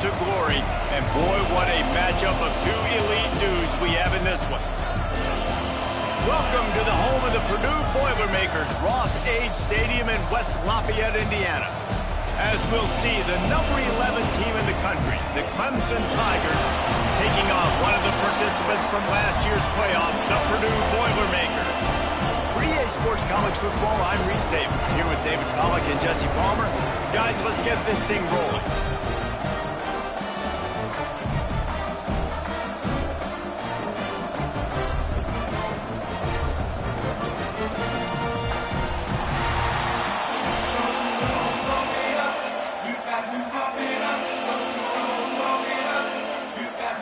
to glory. And boy, what a matchup of two elite dudes we have in this one. Welcome to the home of the Purdue Boilermakers, Ross Age Stadium in West Lafayette, Indiana. As we'll see, the number 11 team in the country, the Clemson Tigers, taking on one of the participants from last year's playoff, the Purdue Boilermakers. For EA Sports College Football, I'm Reese Davis, here with David Pollack and Jesse Palmer. Guys, let's get this thing rolling.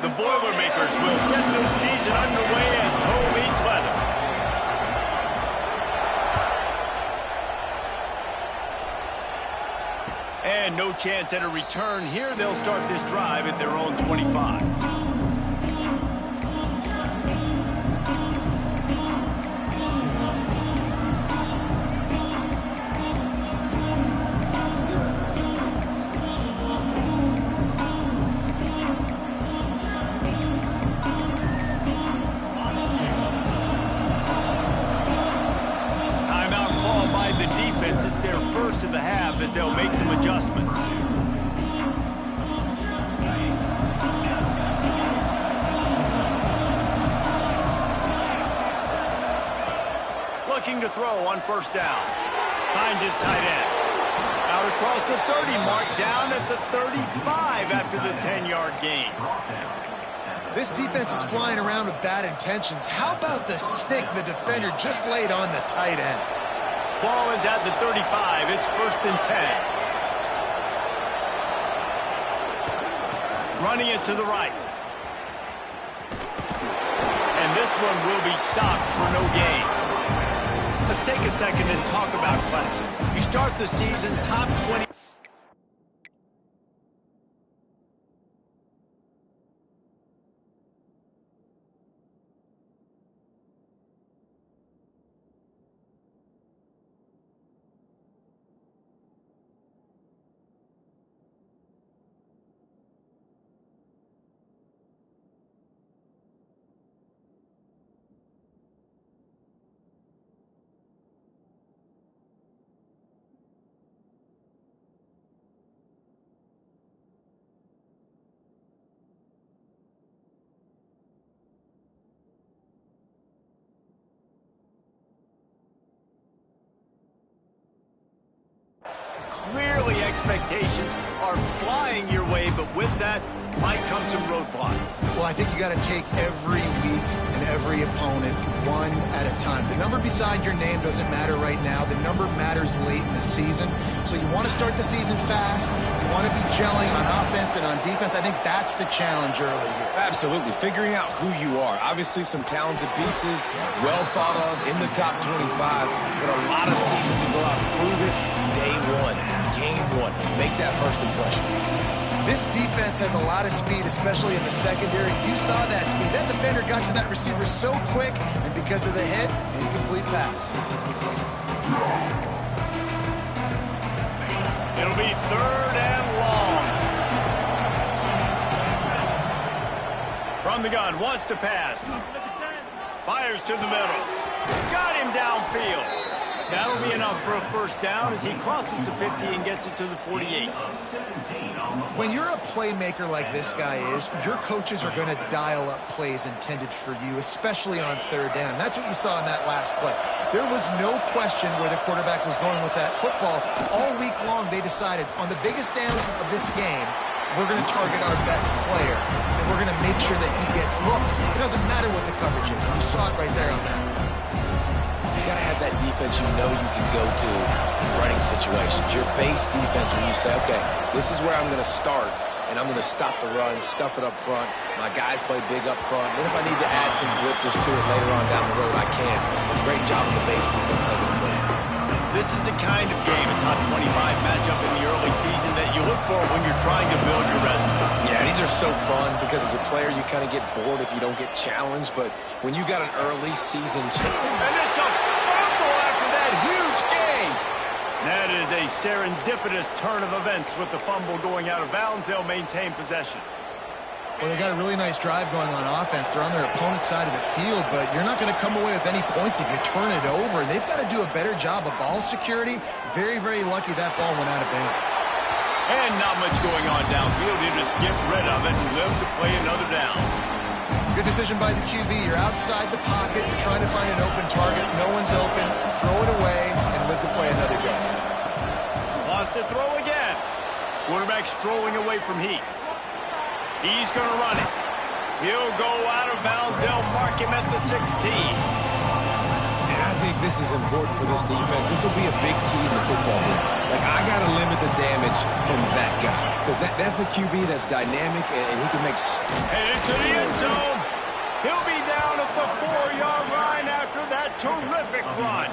The Boilermakers will get this season underway as toe meets leather. And no chance at a return here. They'll start this drive at their own 25. The defense, it's their first of the half as they'll make some adjustments. Looking to throw on first down. Finds his tight end. Out across the 30 mark, down at the 35 after the 10-yard gain. This defense is flying around with bad intentions. How about the stick the defender just laid on the tight end? Ball is at the 35. It's 1st and 10. Running it to the right. And this one will be stopped for no gain. Let's take a second and talk about Clemson. You start the season top 20. Clearly expectations are flying your way, but with that might come some roadblocks. Well, I think you got to take every week and every opponent one at a time. The number beside your name doesn't matter right now. The number matters late in the season. So you want to start the season fast. You want to be gelling on offense and on defense. I think that's the challenge early here. Absolutely. Figuring out who you are. Obviously some talented pieces, well thought of in the top 25, but a lot of season to go out and prove it. Day one, game one, make that first impression. This defense has a lot of speed, especially in the secondary. You saw that speed. That defender got to that receiver so quick, and because of the hit, incomplete pass. It'll be 3rd and long. From the gun, wants to pass. Fires to the middle. Got him downfield. That'll be enough for a first down as he crosses the 50 and gets it to the 48. When you're a playmaker like this guy is, your coaches are going to dial up plays intended for you, especially on 3rd down. That's what you saw in that last play. There was no question where the quarterback was going with that football. All week long, they decided on the biggest downs of this game, we're going to target our best player, and we're going to make sure that he gets looks. It doesn't matter what the coverage is. You saw it right there on that. You got to have that defense you know you can go to in running situations. Your base defense when you say, okay, this is where I'm going to start, and I'm going to stop the run, stuff it up front. My guys play big up front. Then if I need to add some blitzes to it later on down the road, I can. But great job of the base defense making it play. This is the kind of game, a top 25 matchup in the early season that you look for when you're trying to build your resume. Yeah, these are so fun because as a player, you kind of get bored if you don't get challenged. But when you got an early season... And it's a fumble after that huge gain. That is a serendipitous turn of events with the fumble going out of bounds. They'll maintain possession. Well, they got a really nice drive going on offense. They're on their opponent's side of the field, but you're not going to come away with any points if you turn it over. And they've got to do a better job of ball security. Very, very lucky that ball went out of bounds. And not much going on downfield. You just get rid of it and live to play another down. Good decision by the QB. You're outside the pocket. You're trying to find an open target. No one's open. Throw it away and live to play another game. Lost to throw again. Quarterback strolling away from heat. He's going to run it. He'll go out of bounds. They'll mark him at the 16. And I think this is important for this defense. This will be a big key in the football game. Like, I got to limit the damage from that guy. Because that's a QB that's dynamic, and he can make... And into the end zone. He'll be down at the 4-yard line after that terrific run.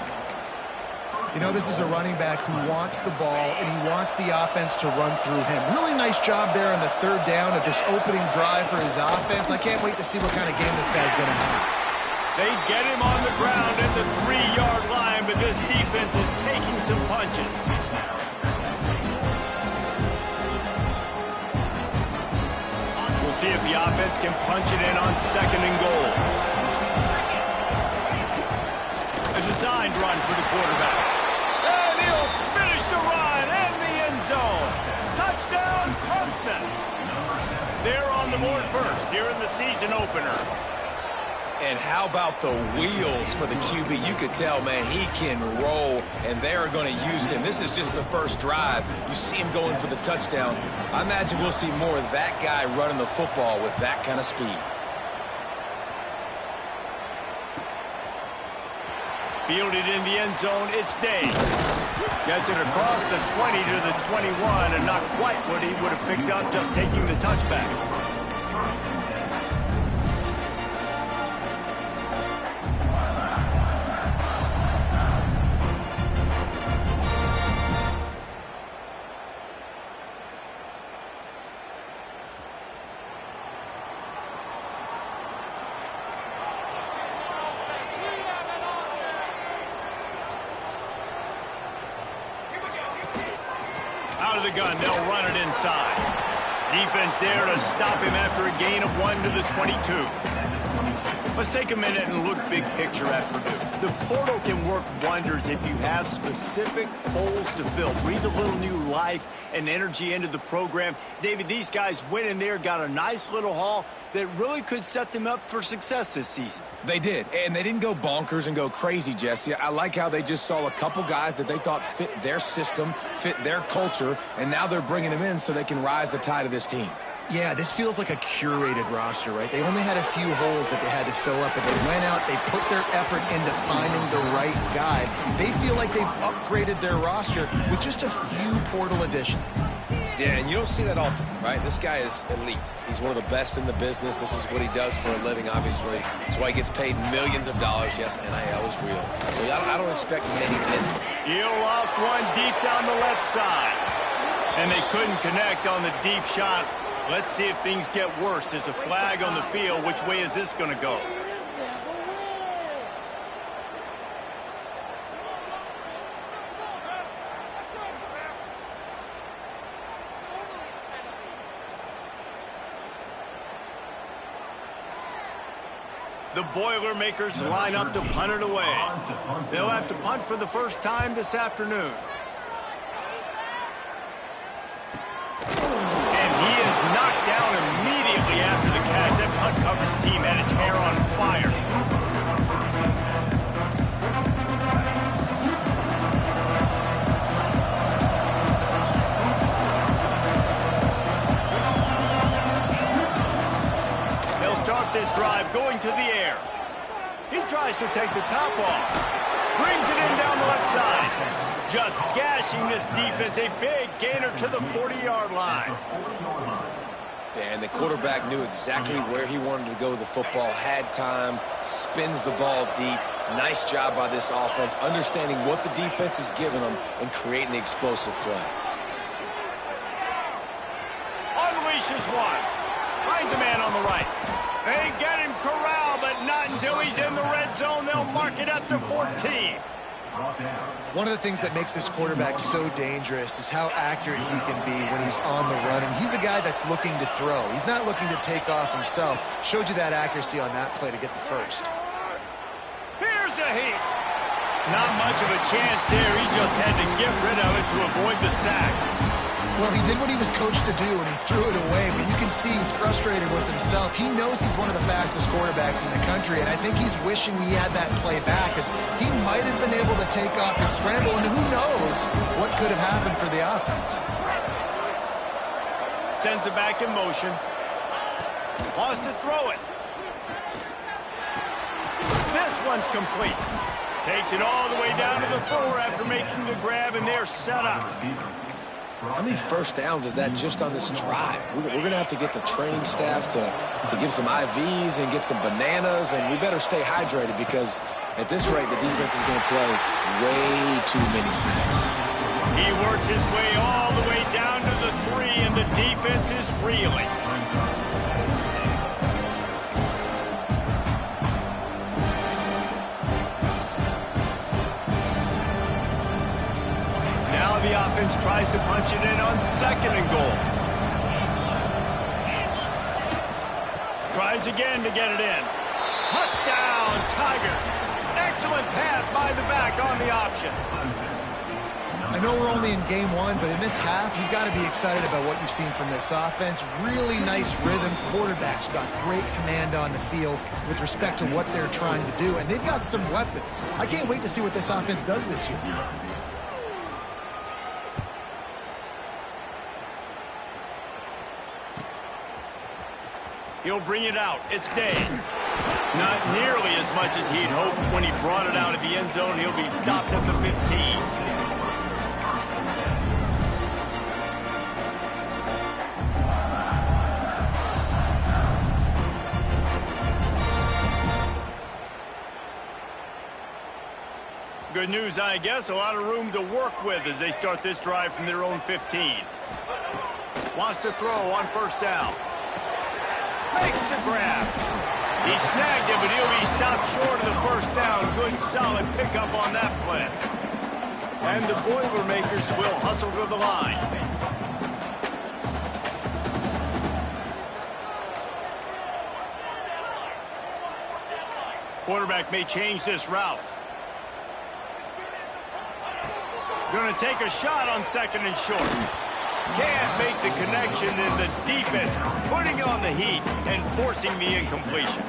You know, this is a running back who wants the ball, and he wants the offense to run through him. Really nice job there on the third down of this opening drive for his offense. I can't wait to see what kind of game this guy's going to have. They get him on the ground at the 3-yard line, but this defense is taking some punches. We'll see if the offense can punch it in on 2nd and goal. A designed run for the quarterback. And he'll finish the run in the end zone. Touchdown, Clemson. They're on the board first here in the season opener. And how about the wheels for the QB? You could tell, man, he can roll, and they are going to use him. This is just the first drive. You see him going for the touchdown. I imagine we'll see more of that guy running the football with that kind of speed. Fielded in the end zone, it's Day. Gets it across the 20 to the 21, and not quite what he would have picked up just taking the touchback. Out of the gun, they'll run it inside. Defense there to stop him after a gain of 1 to the 22. Let's take a minute and look big picture at Purdue. The portal can work wonders if you have specific holes to fill. Breathe a little new life and energy into the program. David, these guys went in there, got a nice little haul that really could set them up for success this season. They did, and they didn't go bonkers and go crazy, Jesse. I like how they just saw a couple guys that they thought fit their system, fit their culture, and now they're bringing them in so they can rise the tide of this team. Yeah, this feels like a curated roster, right? They only had a few holes that they had to fill up, but they went out, they put their effort into finding the right guy. They feel like they've upgraded their roster with just a few portal additions. Yeah, and you don't see that often, right? This guy is elite. He's one of the best in the business. This is what he does for a living, obviously. That's why he gets paid millions of dollars. Yes, NIL is real. So I don't expect many missing. He'll loft one deep down the left side. And they couldn't connect on the deep shot. Let's see if things get worse. There's a flag on the field. Which way is this going to go? The Boilermakers line up to punt it away. They'll have to punt for the first time this afternoon. And he is knocked down immediately after the catch. That punt coverage team had its hair on fire. This drive going to the air. He tries to take the top off. Brings it in down the left side. Just gashing this defense. A big gainer to the 40-yard line. Yeah, and the quarterback knew exactly where he wanted to go with the football. Had time. Spins the ball deep. Nice job by this offense. Understanding what the defense is giving them and creating the explosive play. Unleashes one. Finds a man on the right. They get him corralled, but not until he's in the red zone. They'll mark it at the 14. One of the things that makes this quarterback so dangerous is how accurate he can be when he's on the run. And he's a guy that's looking to throw. He's not looking to take off himself. Showed you that accuracy on that play to get the first. Here's a heat. Not much of a chance there. He just had to get rid of it to avoid the sack. Well, he did what he was coached to do, and he threw it away. But you can see he's frustrated with himself. He knows he's one of the fastest quarterbacks in the country, and I think he's wishing he had that play back, because he might have been able to take off and scramble, and who knows what could have happened for the offense. Sends it back in motion. Wants to throw it. This one's complete. Takes it all the way down to the 4 after making the grab, and they're set up. How many first downs is that just on this drive? We're going to have to get the training staff to give some IVs and get some bananas, and we better stay hydrated because at this rate, the defense is going to play way too many snaps. He works his way all the way down to the 3, and the defense is reeling. The offense tries to punch it in on 2nd and goal. Tries again to get it in. Touchdown, Tigers. Excellent pass by the back on the option. I know we're only in game 1, but in this half, you've got to be excited about what you've seen from this offense. Really nice rhythm. Quarterback's got great command on the field with respect to what they're trying to do, and they've got some weapons. I can't wait to see what this offense does this year. He'll bring it out. It's Day. Not nearly as much as he'd hoped when he brought it out of the end zone. He'll be stopped at the 15. Good news, I guess. A lot of room to work with as they start this drive from their own 15. Wants to throw on 1st down. Makes the grab. He snagged it, but he'll be stopped short of the 1st down. Good, solid pickup on that play. And the Boilermakers will hustle to the line. Quarterback may change this route. Going to take a shot on 2nd and short. Can't make the connection, and the defense putting on the heat and forcing the incompletion.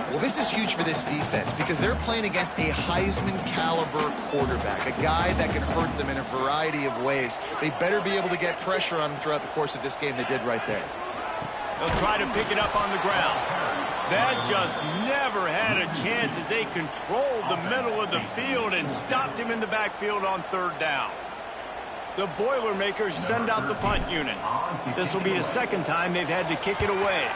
Well, this is huge for this defense because they're playing against a Heisman-caliber quarterback, a guy that can hurt them in a variety of ways. They better be able to get pressure on him throughout the course of this game. They did right there. They'll try to pick it up on the ground. That just never had a chance as they controlled the middle of the field and stopped him in the backfield on 3rd down. The Boilermakers send out the punt unit. This will be the 2nd time they've had to kick it away.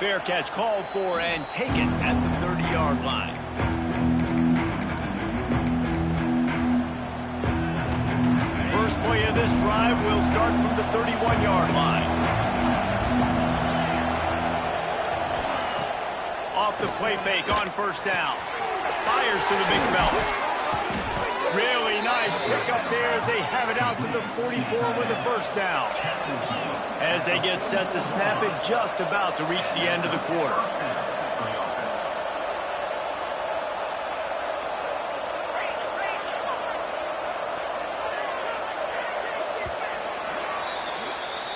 Fair catch called for and taken at the 30-yard line. First play of this drive will start from the 31-yard line. Off the play fake on 1st down. Fires to the big fella. Really nice pickup there as they have it out to the 44 with the 1st down. As they get set to snap it, just about to reach the end of the quarter.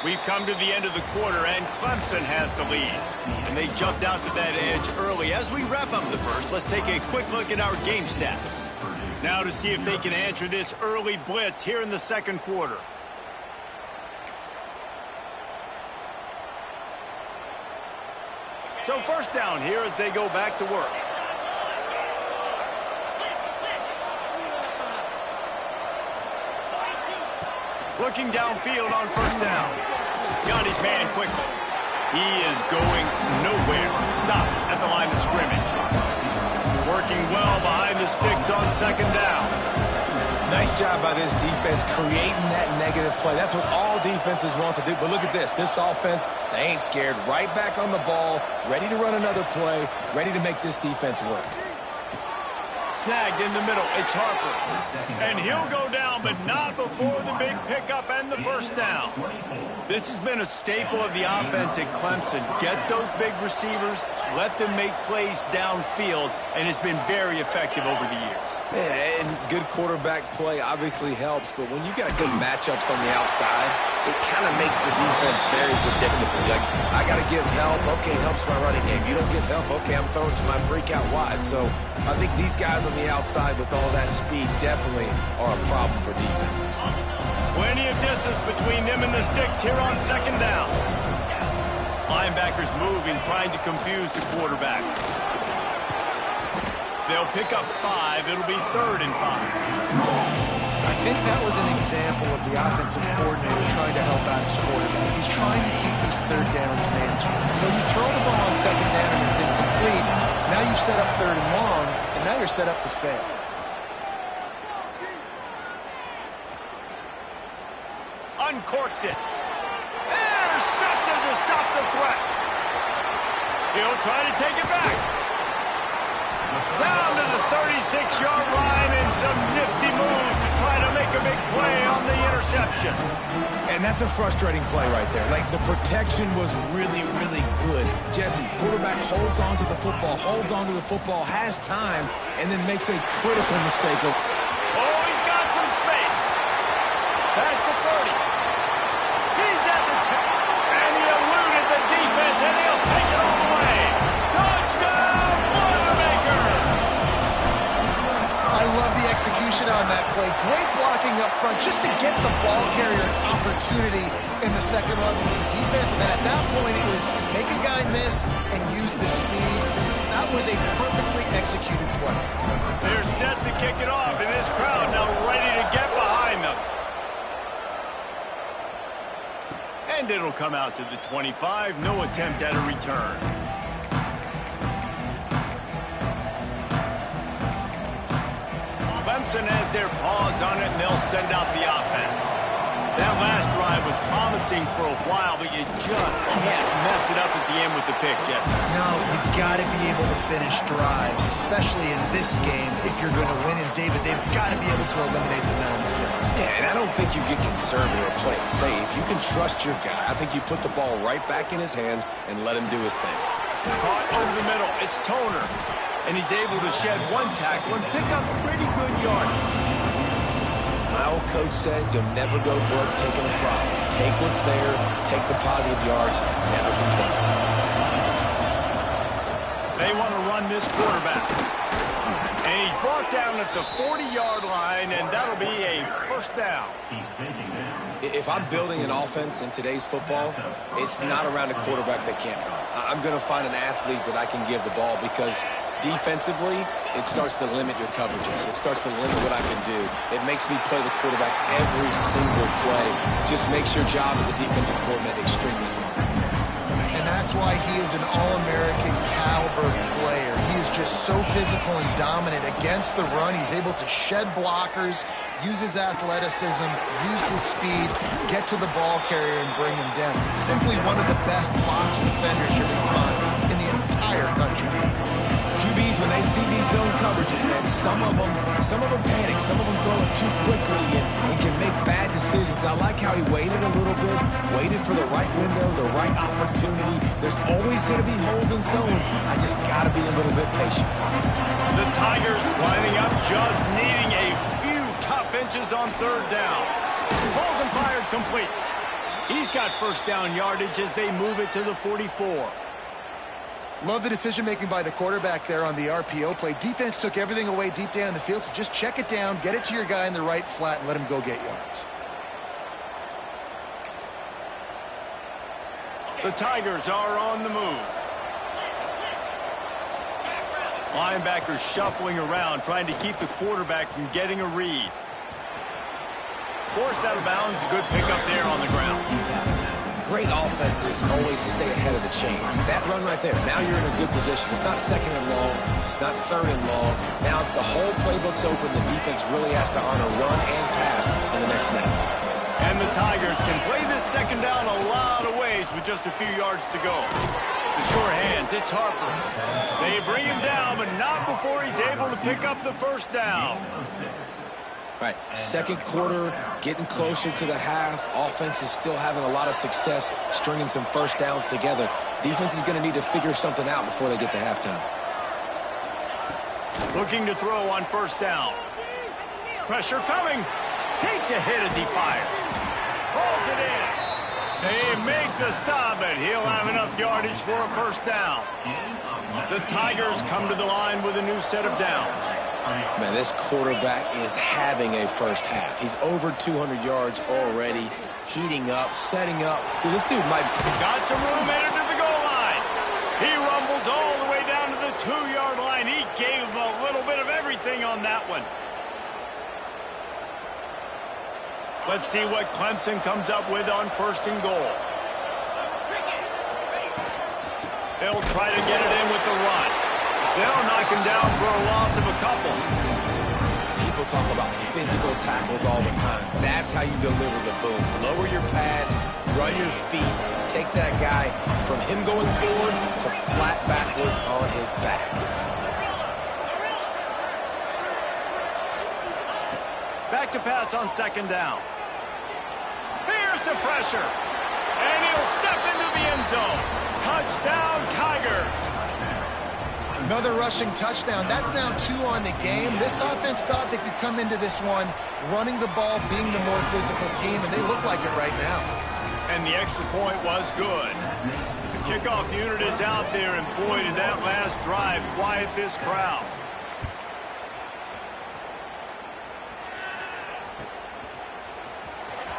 We've come to the end of the quarter, and Clemson has the lead. And they jumped out to that edge early. As we wrap up the first, let's take a quick look at our game stats. Now to see if they can answer this early blitz here in the 2nd quarter. So 1st down here as they go back to work. Looking downfield on 1st down. Got his man quickly. He is going nowhere. Stop at the line of scrimmage. Working well behind the sticks on 2nd down. Nice job by this defense creating that negative play. That's what all defenses want to do. But look at this. This offense, they ain't scared. Right back on the ball, ready to run another play, ready to make this defense work. Snagged in the middle. It's Harper. And he'll go down, but not before the big pickup and the first down. This has been a staple of the offense at Clemson. Get those big receivers, let them make plays downfield, and it's been very effective over the years. Yeah, and good quarterback play obviously helps, but when you got good matchups on the outside, it kind of makes the defense very predictable. Like, I got to give help. Okay, it helps my running game. You don't give help. Okay, I'm throwing to my freak out wide. So I think these guys on the outside with all that speed definitely are a problem for defenses. Plenty of distance between them and the sticks here on second down. Linebackers moving, trying to confuse the quarterback. They'll pick up 5. It'll be 3rd and 5. I think that was an example of the offensive coordinator trying to help out his quarterback. He's trying to keep these third downs manageable. You know, you throw the ball on second down and it's incomplete. Now you've set up 3rd and long, and now you're set up to fail. Uncorks it. Intercepted to stop the threat. He'll try to take it back. Down to the 36-yard line and some nifty moves to try to make a big play on the interception. And that's a frustrating play right there. Like, the protection was really, really good. Jesse, quarterback holds on to the football, has time, and then makes a critical mistake. Oh, he's got some space. Past the 30. He's at the 10. And he eluded the defense, and he'll take it all the way. Touchdown, Boilermakers! I love the execution on that play. Great blocking up front just to get the ball carrier an opportunity in the second level of the defense. And then at that point, it was make a guy miss and use the speed. That was a perfectly executed play. They're set to kick it off, and this crowd now ready to get behind them. And it'll come out to the 25. No attempt at a return. Clemson has their paws on it, and they'll send out the offense. That last drive was promising for a while, but you just can't mess it up at the end with the pick, Jesse. No, you've got to be able to finish drives, especially in this game if you're going to win. And, David, they've got to be able to eliminate the mental mistakes. Yeah, and I don't think you get conservative or play it safe. You can trust your guy. I think you put the ball right back in his hands and let him do his thing. Caught over the middle. It's Toner. And he's able to shed one tackle and pick up pretty good yardage. My old coach said you'll never go broke taking a profit. Take what's there, take the positive yards, and never complain. They want to run this quarterback. And he's brought down at the 40-yard line, and that'll be a first down. If I'm building an offense in today's football, it's not around a quarterback that can't run. I'm going to find an athlete that I can give the ball because defensively, it starts to limit your coverages. It starts to limit what I can do. It makes me play the quarterback every single play. Just makes your job as a defensive coordinator extremely hard. And that's why he is an All-American caliber player. He is just so physical and dominant against the run. He's able to shed blockers, use his athleticism, use his speed, get to the ball carrier and bring him down. Simply one of the best box defenders you're going to find in the entire country. QBs, when they see these zone coverages, man, some of them panic. Some of them throw it too quickly and can make bad decisions. I like how he waited a little bit, waited for the right window, the right opportunity. There's always going to be holes in zones. I just got to be a little bit patient. The Tigers lining up, just needing a few tough inches on third down. Balls and fired complete. He's got first down yardage as they move it to the 44. Love the decision-making by the quarterback there on the RPO play. Defense took everything away deep down in the field, so just check it down, get it to your guy in the right flat, and let him go get yards. The Tigers are on the move. Linebackers shuffling around, trying to keep the quarterback from getting a read. Forced out of bounds, a good pickup there on the ground. great offenses always stay ahead of the chains. That run right there, now you're in a good position. It's not second and long. It's not third and long. Now it's the whole playbook's open. The defense really has to honor run and pass on the next snap. And the Tigers can play this second down a lot of ways with just a few yards to go. The sure hands, it's Harper. They bring him down, but not before he's able to pick up the first down. Right, second quarter, getting closer to the half. Offense is still having a lot of success stringing some first downs together. Defense is going to need to figure something out before they get to halftime. Looking to throw on first down. Pressure coming. Takes a hit as he fires. Rolls it in. They make the stop, but he'll have enough yardage for a first down. The Tigers come to the line with a new set of downs. Man, this quarterback is having a first half. He's over 200 yards already, heating up, setting up. Dude, this dude might... Got some room headed to the goal line. He rumbles all the way down to the 2-yard line. He gave him a little bit of everything on that one. Let's see what Clemson comes up with on first and goal. They'll try to get it in with the run. They'll knock him down for a loss of a couple. People talk about physical tackles all the time. That's how you deliver the boom. Lower your pads, run your feet, take that guy from him going forward to flat backwards on his back. Back to pass on second down. Here's the pressure. And he'll step into the end zone. Touchdown, Tigers. Another rushing touchdown. That's now 2 on the game. This offense thought they could come into this one running the ball, being the more physical team, and they look like it right now. And the extra point was good. The kickoff unit is out there, and boy, did that last drive quiet this crowd.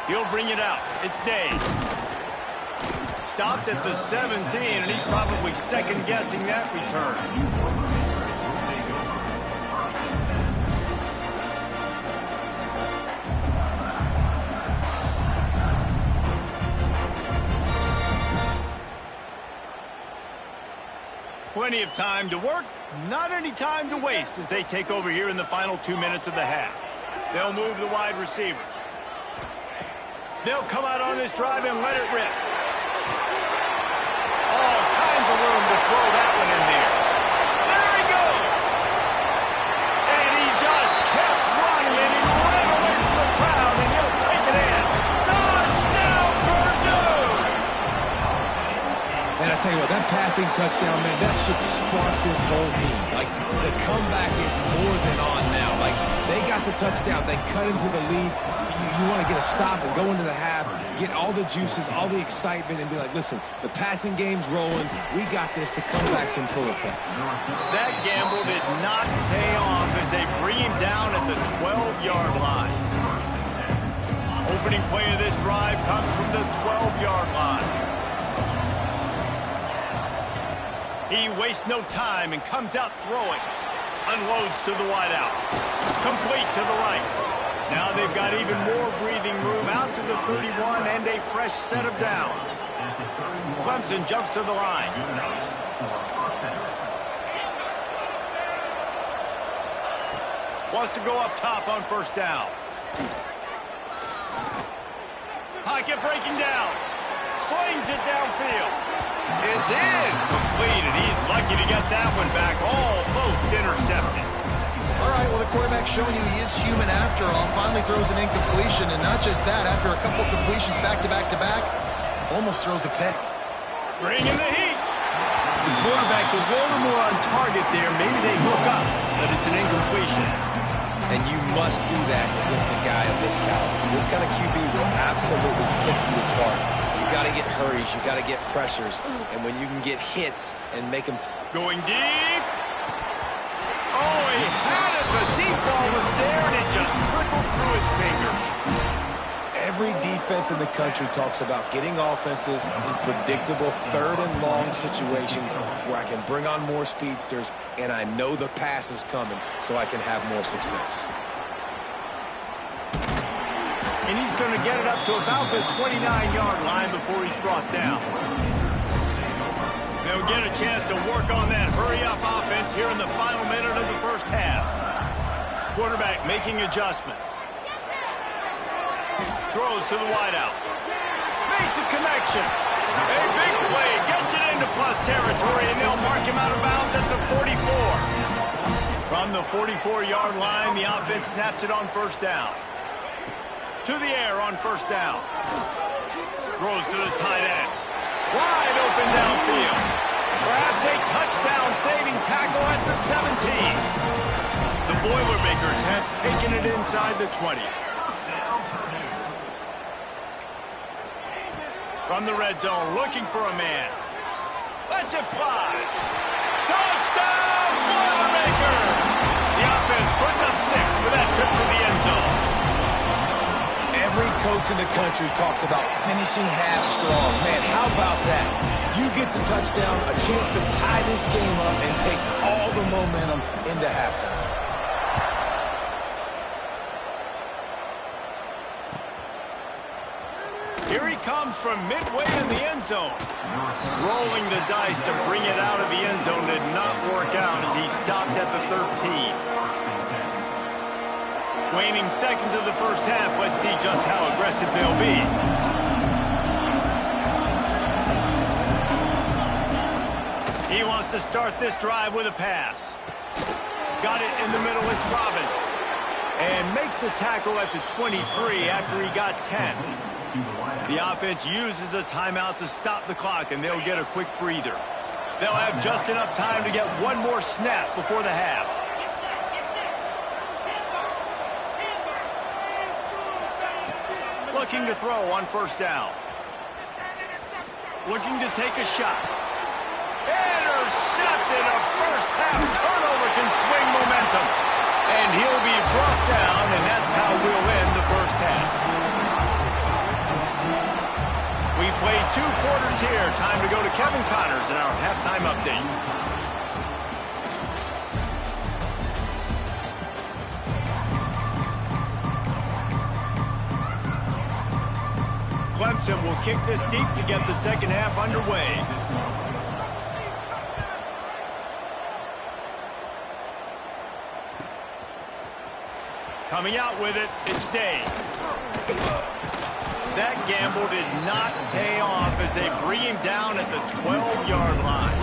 He'll bring it out. It's Dave. Stopped at the 17, and he's probably second-guessing that return. Plenty of time to work, not any time to waste as they take over here in the final 2 minutes of the half. They'll move the wide receiver. They'll come out on this drive and let it rip. All kinds of room to throw that one in there. There he goes. And he just kept running, and he ran away from the crowd, and he'll take it in. Touchdown, Purdue! Man, I tell you what, that passing touchdown, man, that should spark this whole team. Like, the comeback is more than on now. Like, they got the touchdown. They cut into the lead. You want to get a stop and go into the half, get all the juices, all the excitement, and be like, listen, the passing game's rolling. We got this. The comeback's in full effect. That gamble did not pay off as they bring him down at the 12-yard line. Opening play of this drive comes from the 12-yard line. He wastes no time and comes out throwing. Unloads to the wideout. Complete to the right. Now they've got even more breathing room out to the 31 and a fresh set of downs. Clemson jumps to the line. Wants to go up top on first down. Pocket breaking down. Slings it downfield. It's in. Complete, and he's lucky to get that one back. Almost intercepted. All right, well, the quarterback's showing you he is human after all. Finally throws an incompletion, and not just that, after a couple completions back-to-back-to-back, almost throws a pick. Bringing the heat. The quarterback's a little more on target there. Maybe they hook up, but it's an incompletion. And you must do that against a guy of this caliber. This kind of QB will absolutely pick you apart. You got to get hurries. You got to get pressures. And when you can get hits and make them... Going deep. Oh, he had it. The deep ball was there, and it just trickled through his fingers. Every defense in the country talks about getting offenses in predictable third and long situations where I can bring on more speedsters and I know the pass is coming so I can have more success. And he's going to get it up to about the 29-yard line before he's brought down. They'll get a chance to work on that hurry-up offense here in the final minute of the first half. Quarterback making adjustments. Throws to the wideout. Makes a connection. A big play. Gets it into plus territory, and they'll mark him out of bounds at the 44. From the 44-yard line, the offense snaps it on first down. To the air on first down. Throws to the tight end. Wide open downfield. Perhaps a touchdown-saving tackle at the 17. The Boilermakers have taken it inside the 20. From the red zone, looking for a man. Lets it fly. Touchdown, Boilermakers! The offense puts up 6 with that trip to the end zone. Every coach in the country talks about finishing half strong. Man, how about that? You get the touchdown, a chance to tie this game up and take all the momentum into halftime. Here he comes from midway in the end zone. Rolling the dice to bring it out of the end zone did not work out as he stopped at the 13. Waning seconds of the first half, let's see just how aggressive they'll be. He wants to start this drive with a pass. Got it in the middle, it's Robbins. And makes the tackle at the 23 after he got 10. The offense uses a timeout to stop the clock, and they'll get a quick breather. They'll have just enough time to get one more snap before the half. Looking to throw on first down. Looking to take a shot. Intercepted. A first half turnover can swing momentum. And he'll be brought down, and that's how we'll end the first half. We've played 2 quarters here. Time to go to Kevin Connors in our halftime update. Clemson will kick this deep to get the second half underway. Coming out with it, it's Day. That gamble did not pay off as they bring him down at the 12-yard line.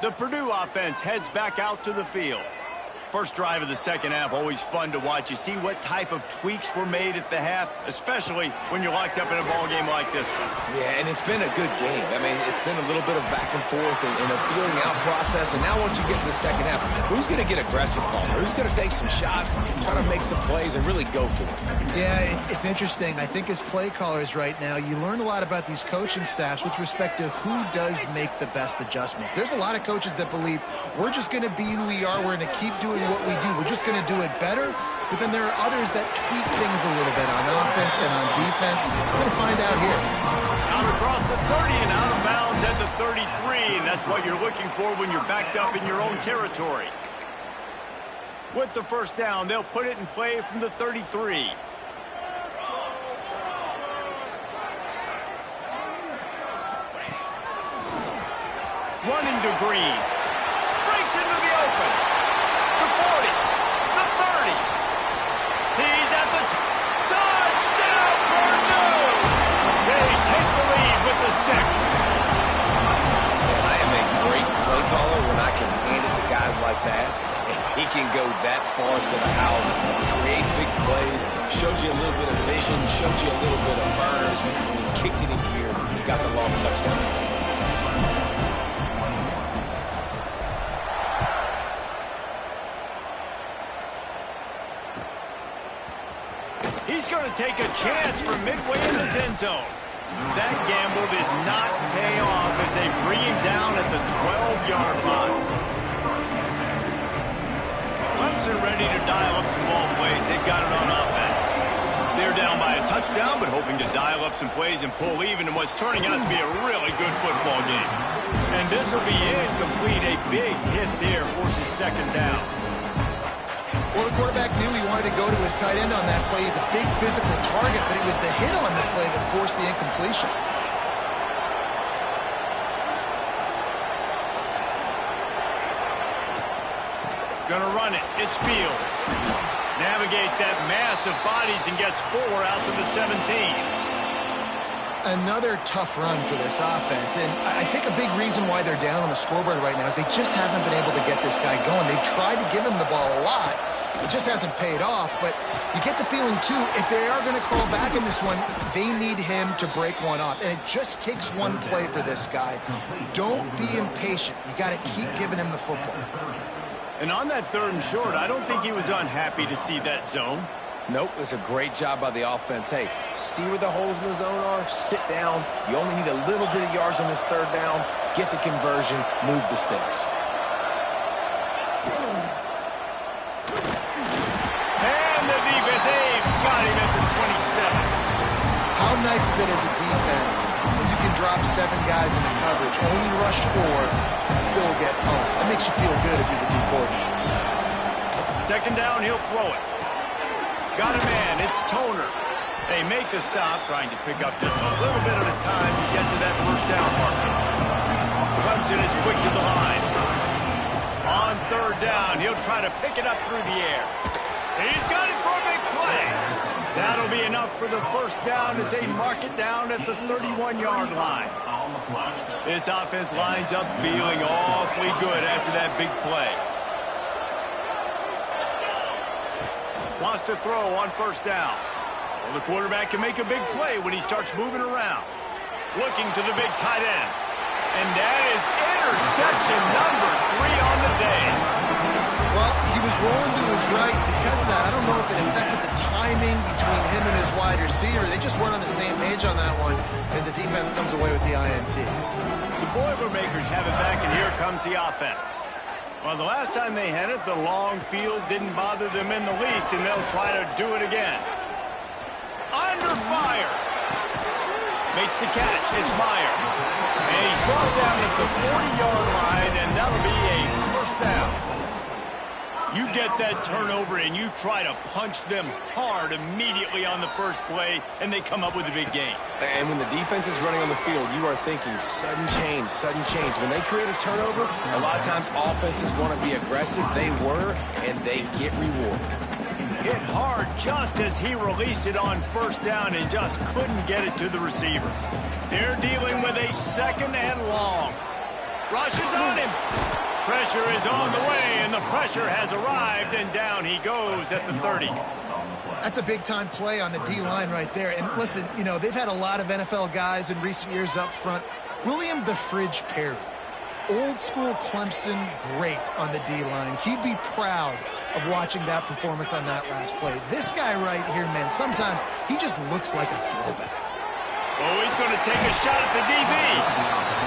The Purdue offense heads back out to the field. First drive of the second half, always fun to watch. You see what type of tweaks were made at the half, especially when you're locked up in a ball game like this one. Yeah, and it's been a good game. I mean, it's been a little bit of back and forth and a feeling out process. And now once you get to the second half, who's going to get aggressive, Palmer? Who's going to take some shots, try to make some plays, and really go for it? Yeah, it's interesting. I think as play callers right now, you learn a lot about these coaching staffs with respect to who does make the best adjustments. There's a lot of coaches that believe we're just going to be who we are. We're going to keep doing what we do. We're just going to do it better. But then there are others that tweak things a little bit on offense and on defense. We're going to find out here. Out across the 30 and out of bounds at the 33. And that's what you're looking for when you're backed up in your own territory. With the first down, they'll put it in play from the 33. Running to Green. Breaks into the open. The 40. The 30. He's at the touchdown, Purdue! They take the lead with the 6. And I am a great play caller when I can hand it to guys like that. And he can go that far to the house, create big plays, showed you a little bit of vision, showed you a little bit of burners. When he kicked it in here, he got the long touchdown. He's going to take a chance from midway in his end zone. That gamble did not pay off as they bring him down at the 12-yard line. Clemson ready to dial up some ball plays. They've got it on offense. They're They're down by a touchdown, but hoping to dial up some plays and pull even in what's turning out to be a really good football game. And this will be incomplete. A big hit there forces second down. Well, the quarterback knew he wanted to go to his tight end on that play. He's a big physical target, but it was the hit on the play that forced the incompletion. Gonna run it. It's Fields. Navigates that mass of bodies and gets 4 out to the 17. Another tough run for this offense, and I think a big reason why they're down on the scoreboard right now is they just haven't been able to get this guy going. They've tried to give him the ball a lot. It just hasn't paid off, but you get the feeling, too, if they are going to crawl back in this one, they need him to break one off, and it just takes one play for this guy. Don't be impatient. You got to keep giving him the football. And on that 3rd and short, I don't think he was unhappy to see that zone. Nope, it was a great job by the offense. Hey, see where the holes in the zone are? Sit down. You only need a little bit of yards on this 3rd down. Get the conversion. Move the sticks. And the defense, got him at the 27. How nice is it as a defense when you can drop 7 guys into coverage, only rush 4, and still get home? That makes you feel good if you're the D coordinator. Second down, he'll throw it. Got a man, it's Toner. They make the stop, trying to pick up just a little bit at a time to get to that first down marker. Clemson is quick to the line. On 3rd down, he'll try to pick it up through the air. He's got it for a big play. That'll be enough for the first down as they mark it down at the 31-yard line. This offense lines up feeling awfully good after that big play. Wants to throw on 1st down. Well, the quarterback can make a big play when he starts moving around. Looking to the big tight end. And that is interception number 3 on the day. Well, he was rolling to his right because of that. I don't know if it affected the timing between him and his wide receiver. They just weren't on the same page on that one as the defense comes away with the INT. The Boilermakers have it back, and here comes the offense. Well, the last time they had it, the long field didn't bother them in the least, and they'll try to do it again. Under fire. Makes the catch. It's Meyer. And he's brought down at the 40-yard line, and that'll be a first down. You get that turnover, and you try to punch them hard immediately on the first play, and they come up with a big gain. And when the defense is running on the field, you are thinking sudden change, sudden change. When they create a turnover, a lot of times offenses want to be aggressive. They were, and they get rewarded. Hit hard just as he released it on 1st down and just couldn't get it to the receiver. They're dealing with a 2nd and long. Rushes on him. Pressure is on the way, and the pressure has arrived, and down he goes at the 30. That's a big-time play on the D-line right there. And listen, you know, they've had a lot of NFL guys in recent years up front. William the Fridge Perry, old-school Clemson great on the D-line. He'd be proud of watching that performance on that last play. This guy right here, man, sometimes he just looks like a throwback. Oh, he's going to take a shot at the DB.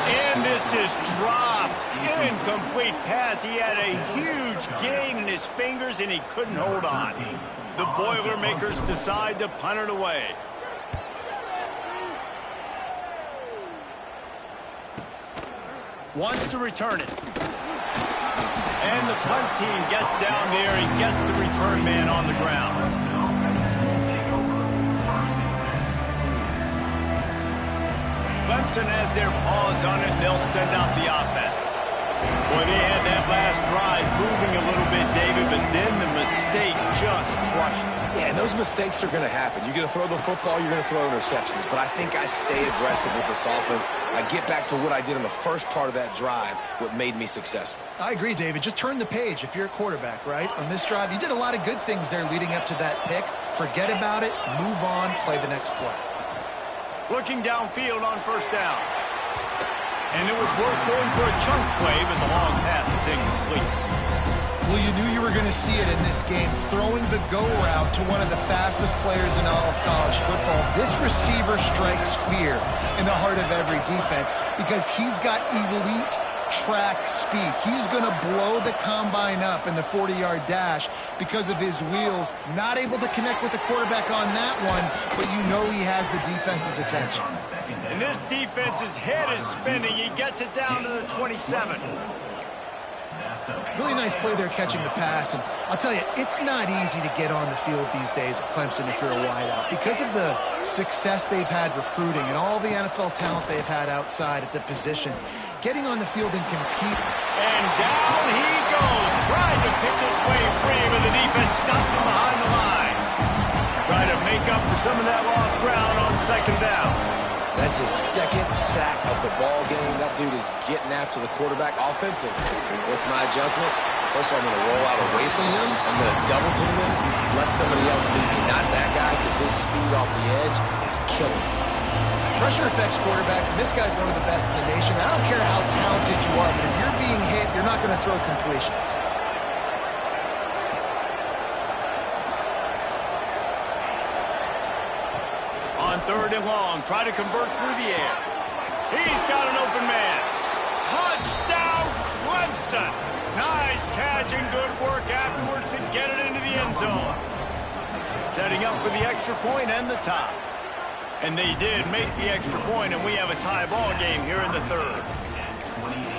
And this is dropped. Incomplete pass. He had a huge gain in his fingers, and he couldn't hold on. The Boilermakers decide to punt it away. Wants to return it. And the punt team gets down there and gets the return man on the ground. Clemson has their paws on it, and they'll send out the offense. Boy, they had that last drive moving a little bit, David, but then the mistake just crushed them. Yeah, and those mistakes are going to happen. You're going to throw the football, you're going to throw interceptions. But I think I stay aggressive with this offense. I get back to what I did in the first part of that drive, what made me successful. I agree, David. Just turn the page if you're a quarterback, right? On this drive, you did a lot of good things there leading up to that pick. Forget about it, move on, play the next play. Looking downfield on 1st down. And it was worth going for a chunk play, but the long pass is incomplete. Well, you knew you were going to see it in this game, throwing the go route to one of the fastest players in all of college football. This receiver strikes fear in the heart of every defense because he's got elite track speed. He's going to blow the combine up in the 40-yard dash because of his wheels. Not able to connect with the quarterback on that one, but you know he has the defense's attention. And this defense's head is spinning. He gets it down to the 27. Really nice play there catching the pass. And I'll tell you, it's not easy to get on the field these days at Clemson if you're a wideout. Because of the success they've had recruiting and all the NFL talent they've had outside at the position, getting on the field and compete. And down he goes, trying to pick his way free, but the defense stops him behind the line. Trying to make up for some of that lost ground on second down. That's his second sack of the ball game. That dude is getting after the quarterback offensively. What's my adjustment? First of all, I'm going to roll out away from him. I'm going to double team him, let somebody else beat me. Not that guy, because his speed off the edge is killing me. Pressure affects quarterbacks, and this guy's one of the best in the nation. I don't care how talented you are, but if you're being hit, you're not going to throw completions. On third and long, try to convert through the air. He's got an open man. Touchdown, Clemson. Nice catch and good work afterwards to get it into the end zone. Setting up for the extra point and the tie. And they did make the extra point, and we have a tie ball game here in the third.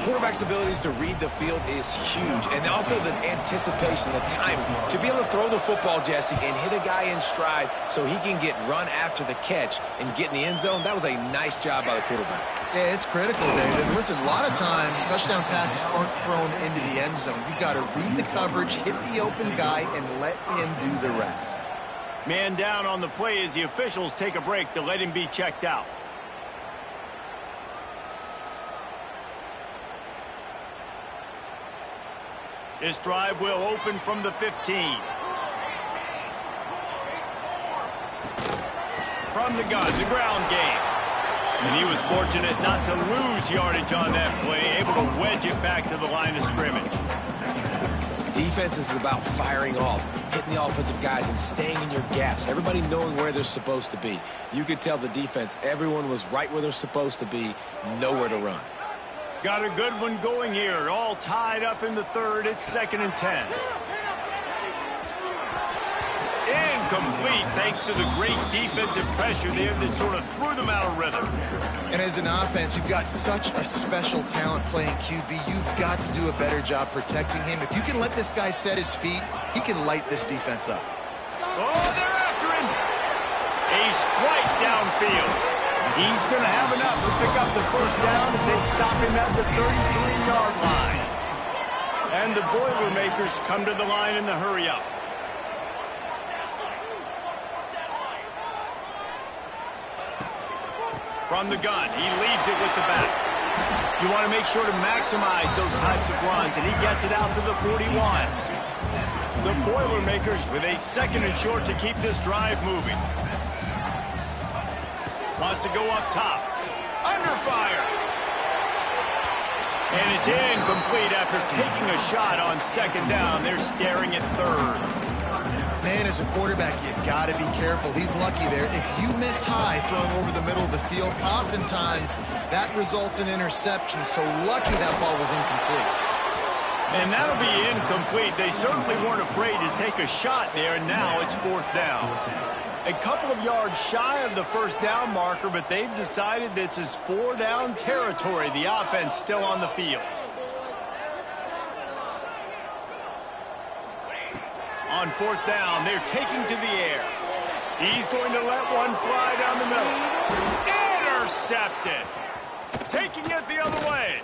Quarterback's abilities to read the field is huge, and also the anticipation, the timing. To be able to throw the football, Jesse, and hit a guy in stride so he can get run after the catch and get in the end zone, that was a nice job by the quarterback. Yeah, it's critical, David. Listen, a lot of times touchdown passes aren't thrown into the end zone. You've got to read the coverage, hit the open guy, and let him do the rest. Man down on the play as the officials take a break to let him be checked out. This drive will open from the 15. From the gun, the ground game. And he was fortunate not to lose yardage on that play, able to wedge it back to the line of scrimmage. Defense is about firing off, hitting the offensive guys and staying in your gaps. Everybody knowing where they're supposed to be. You could tell the defense, everyone was right where they're supposed to be, nowhere to run. Got a good one going here. All tied up in the third. It's 2nd and 10. Incomplete thanks to the great defensive pressure there that sort of threw them out of rhythm. And as an offense, you've got such a special talent playing QB. You've got to do a better job protecting him. If you can let this guy set his feet, he can light this defense up. Oh, they're after him. A strike downfield. He's going to have enough to pick up the first down as they stop him at the 33-yard line. And the Boilermakers come to the line in the hurry-up. From the gun, he leaves it with the back. You want to make sure to maximize those types of runs, and he gets it out to the 41. The Boilermakers with a 2nd and short to keep this drive moving. Wants to go up top. Under fire. And it's incomplete after taking a shot on 2nd down. They're staring at 3rd. Man, as a quarterback, you've got to be careful. He's lucky there. If you miss high throwing over the middle of the field, oftentimes that results in interception. So lucky that ball was incomplete. And that'll be incomplete. They certainly weren't afraid to take a shot there. Now it's 4th down. A couple of yards shy of the first down marker, but they've decided this is 4-down territory. The offense still on the field. On 4th down, they're taking to the air. He's going to let one fly down the middle. Intercepted. Taking it the other way.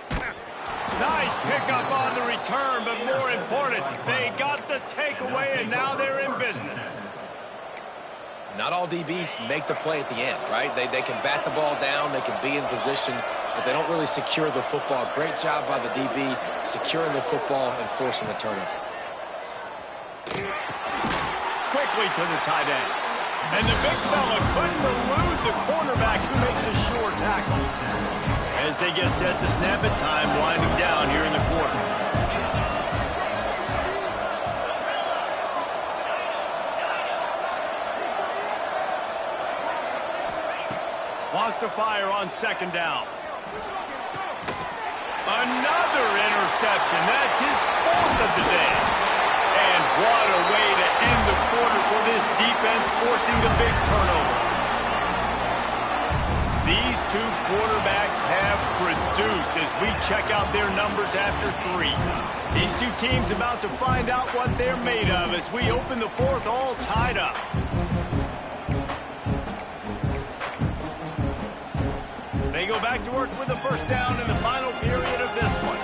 Nice pickup on the return, but more important, they got the takeaway, and now they're in business. Not all DBs make the play at the end, right? They can bat the ball down, they can be in position, but they don't really secure the football. Great job by the DB securing the football and forcing the turnover. Quickly to the tight end. And the big fella couldn't elude the cornerback who makes a sure tackle. As they get set to snap it, time winding down here in the quarter. Wants to fire on 2nd down. Another interception. That's his fourth of the day. And what a way to end the quarter for this defense, forcing the big turnover. These two quarterbacks have produced as we check out their numbers after 3. These two teams about to find out what they're made of as we open the fourth all tied up. They go back to work with the first down in the final period of this one.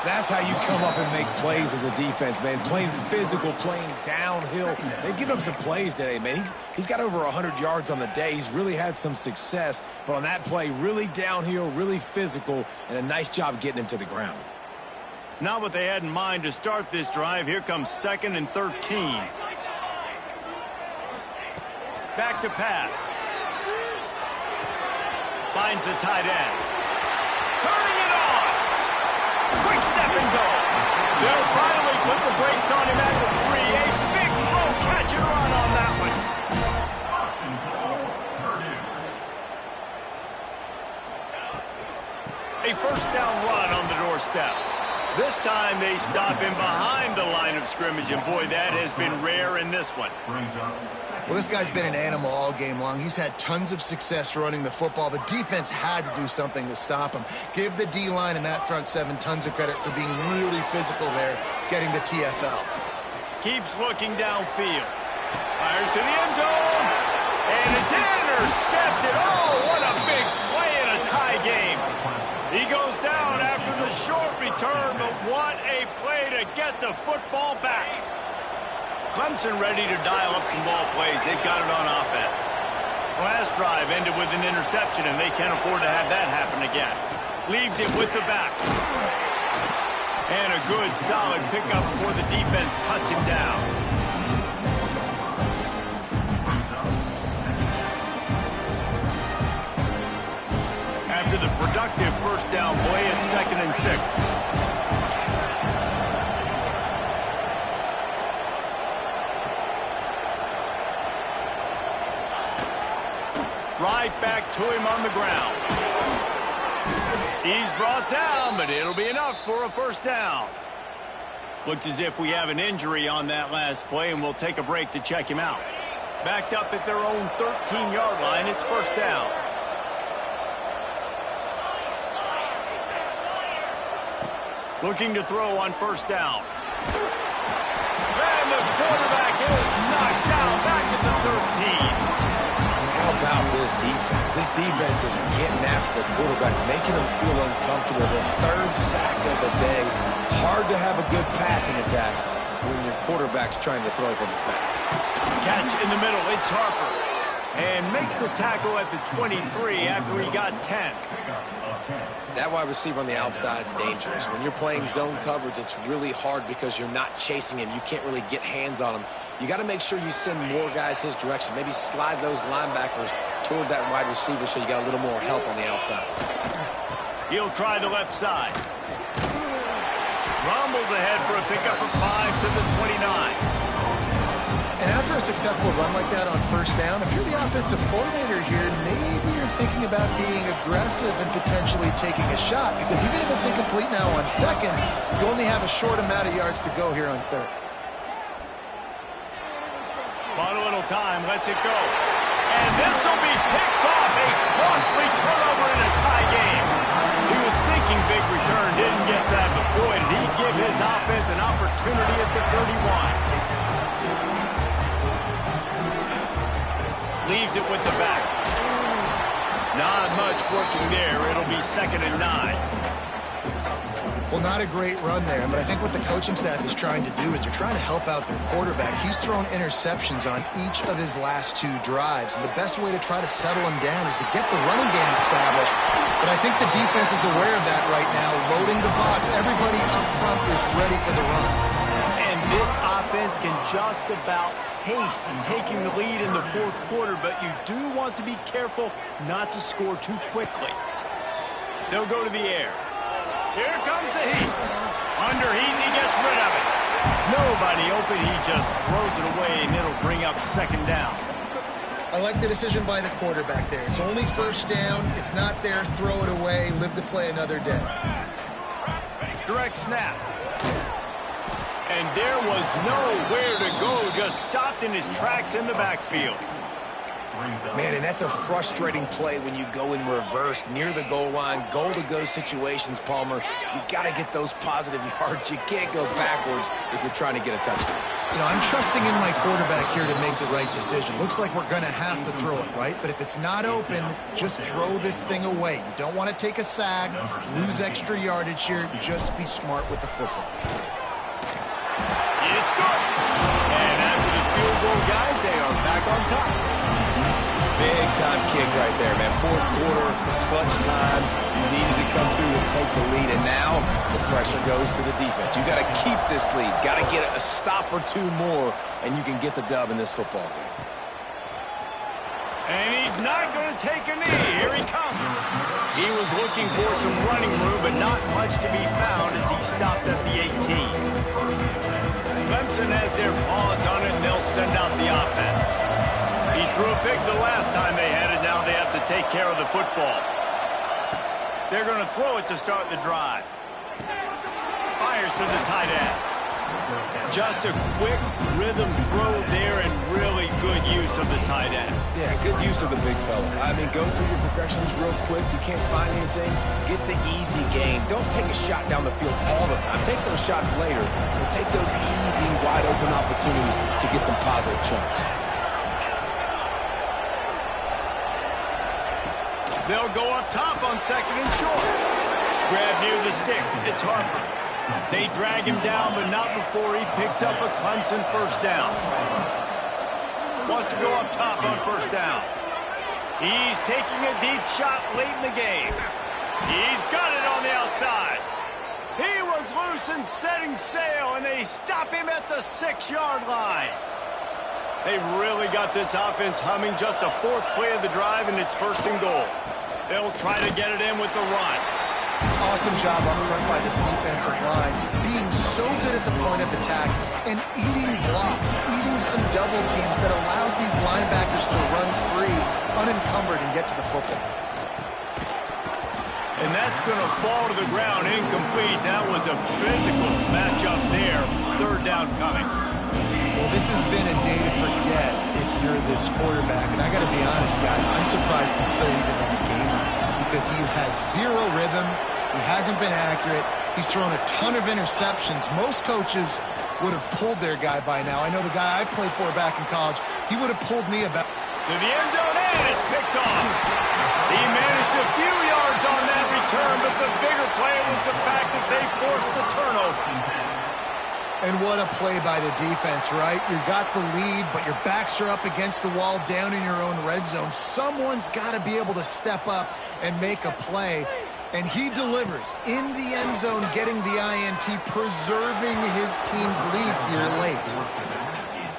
That's how you come up and make plays as a defense, man. Playing physical, playing downhill. They've given up some plays today, man. He's got over 100 yards on the day. He's really had some success. But on that play, really downhill, really physical, and a nice job getting him to the ground. Not what they had in mind to start this drive. Here comes 2nd and 13. Back to pass. Finds the tight end. Turning it on. Quick step and go. They'll finally put the brakes on him at the 3. A big throw, catch and run on that one. A first down run on the doorstep. This time they stop him behind the line of scrimmage, and boy, that has been rare in this one. Well, this guy's been an animal all game long. He's had tons of success running the football. The defense had to do something to stop him. Give the D-line and that front 7 tons of credit for being really physical there, getting the TFL. Keeps looking downfield. Fires to the end zone. And it's intercepted. Oh, what a big play in a tie game. He goes down after the short return, but what a play to get the football back. Clemson ready to dial up some ball plays. They've got it on offense. Last drive ended with an interception, and they can't afford to have that happen again. Leaves it with the back. And a good, solid pickup before the defense cuts him down. After the productive first down play, it's 2nd and 6. Right back to him on the ground. He's brought down, but it'll be enough for a first down. Looks as if we have an injury on that last play, and we'll take a break to check him out. Backed up at their own 13-yard line, it's first down. Looking to throw on first down. And the quarterback is knocked down back at the 13. How about this defense? This defense is getting after the quarterback, making him feel uncomfortable. The 3rd sack of the day. Hard to have a good passing attack when your quarterback's trying to throw from his back. Catch in the middle. It's Harper. And makes the tackle at the 23 after he got 10. That wide receiver on the outside is dangerous. When you're playing zone coverage, it's really hard because you're not chasing him. You can't really get hands on him. You got to make sure you send more guys his direction. Maybe slide those linebackers toward that wide receiver so you got a little more help on the outside. He'll try the left side. Rumbles ahead for a pickup of 5 to the 29. And after a successful run like that on first down, if you're the offensive coordinator here, maybe you're thinking about being aggressive and potentially taking a shot, because even if it's incomplete now on 2nd, you only have a short amount of yards to go here on 3rd. Bought a little time, lets it go. And this will be picked off. A costly turnover in a tie game. He was thinking big return, didn't get that, but boy, did he give his offense an opportunity at the 31. Leaves it with the back. Not much working there. It'll be 2nd and 9. Well, not a great run there, but I think what the coaching staff is trying to do is they're trying to help out their quarterback. He's thrown interceptions on each of his last 2 drives, and the best way to try to settle him down is to get the running game established. But I think the defense is aware of that right now, loading the box. Everybody up front is ready for the run. And this offense can just about taste taking the lead in the 4th quarter, but you do want to be careful not to score too quickly. They'll go to the air. Here comes the heat. Under heat, and he gets rid of it. Nobody open. He just throws it away, and it'll bring up second down. I like the decision by the quarterback there. It's only first down. It's not there. Throw it away. Live to play another day. Direct snap. And there was nowhere to go. Just stopped in his tracks in the backfield. Man, and that's a frustrating play when you go in reverse near the goal line, goal-to-go situations, Palmer. You got to get those positive yards. You can't go backwards if you're trying to get a touchdown. You know, I'm trusting in my quarterback here to make the right decision. Looks like we're going to have to throw it, right? But if it's not open, just throw this thing away. You don't want to take a sack, lose extra yardage here. Just be smart with the football. It's good. And after the field goal, guys, they are back on top. Big-time kick right there, man. Fourth quarter, clutch time. You needed to come through and take the lead, and now the pressure goes to the defense. You got to keep this lead. Got to get a stop or two more, and you can get the dub in this football game. And he's not going to take a knee. Here he comes. He was looking for some running room, but not much to be found as he stopped at the 18. Clemson has their paws on it, and they'll send out the offense. He threw a pick the last time they had it. Now they have to take care of the football. They're going to throw it to start the drive. Fires to the tight end. Just a quick rhythm throw there and really good use of the tight end. Yeah, good use of the big fella. I mean, go through your progressions real quick. You can't find anything. Get the easy gain. Don't take a shot down the field all the time. Take those shots later, but take those easy, wide-open opportunities to get some positive chunks. They'll go up top on second and short. Grab near the sticks. It's Harper. They drag him down, but not before he picks up a Clemson first down. Wants to go up top on first down. He's taking a deep shot late in the game. He's got it on the outside. He was loose and setting sail, and they stop him at the 6-yard line. They've really got this offense humming. Just the fourth play of the drive, and it's first and goal. They'll try to get it in with the run. Awesome job up front by this defensive line, being so good at the point of attack and eating blocks, eating some double teams that allows these linebackers to run free, unencumbered, and get to the football. And that's going to fall to the ground incomplete. That was a physical matchup there. Third down coming. Well, this has been a day to forget if you're this quarterback. And I got to be honest, guys, I'm surprised he's still even in the game because he's had zero rhythm. He hasn't been accurate. He's thrown a ton of interceptions. Most coaches would have pulled their guy by now. I know the guy I played for back in college, he would have pulled me about. To the end zone, and it's picked off. He managed a few yards on that return, but the bigger play was the fact that they forced the turnover. And what a play by the defense, right? You got the lead, but your backs are up against the wall down in your own red zone. Someone's got to be able to step up and make a play. And he delivers in the end zone, getting the INT, preserving his team's lead here late.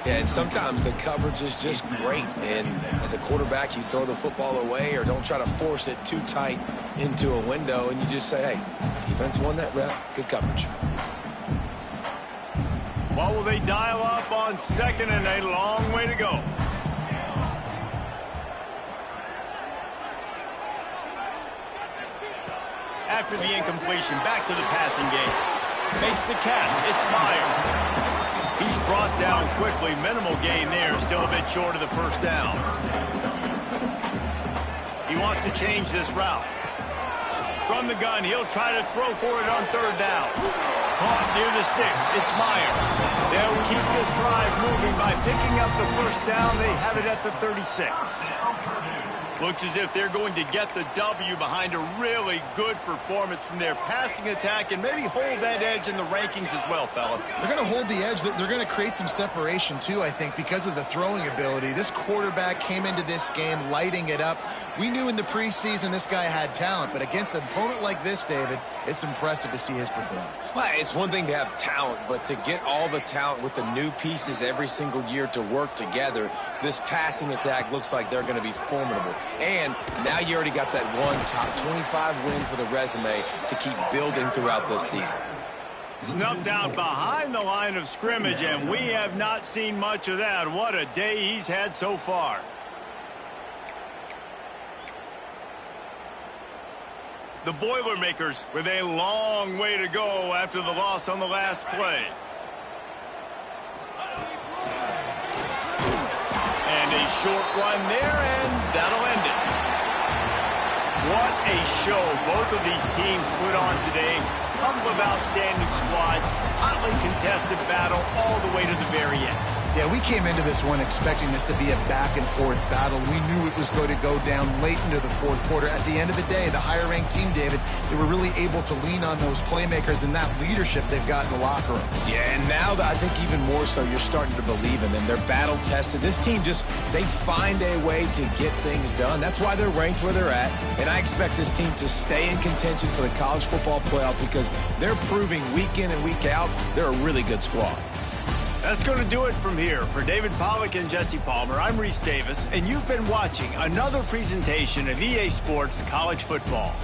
Yeah, and sometimes the coverage is just great. And as a quarterback, you throw the football away or don't try to force it too tight into a window. And you just say, hey, defense won that rep. Good coverage. What will they dial up on second and a long way to go? After the incompletion, back to the passing game. Makes the catch. It's Meyer. He's brought down quickly. Minimal gain there. Still a bit short of the first down. He wants to change this route. From the gun, he'll try to throw for it on third down. Caught near the sticks. It's Meyer. They'll keep this drive moving by picking up the first down. They have it at the 36. Looks as if they're going to get the W behind a really good performance from their passing attack and maybe hold that edge in the rankings as well, fellas. They're going to hold the edge. They're going to create some separation, too, I think, because of the throwing ability. This quarterback came into this game lighting it up. We knew in the preseason this guy had talent, but against an opponent like this, David, it's impressive to see his performance. Well, it's one thing to have talent, but to get all the talent with the new pieces every single year to work together, this passing attack looks like they're going to be formidable. And now you already got that one top 25 win for the resume to keep building throughout this season. Snuffed out behind the line of scrimmage, and we have not seen much of that. What a day he's had so far. The Boilermakers with a long way to go after the loss on the last play. And a short run there, and that'll end it. What a show both of these teams put on today. Couple of outstanding squads, hotly contested battle all the way to the very end. Yeah, we came into this one expecting this to be a back-and-forth battle. We knew it was going to go down late into the fourth quarter. At the end of the day, the higher-ranked team, David, they were really able to lean on those playmakers and that leadership they've got in the locker room. Yeah, and now I think even more so, you're starting to believe in them. They're battle-tested. This team they find a way to get things done. That's why they're ranked where they're at, and I expect this team to stay in contention for the college football playoff because they're proving week in and week out they're a really good squad. That's going to do it from here. For David Pollack and Jesse Palmer, I'm Reese Davis, and you've been watching another presentation of EA Sports College Football.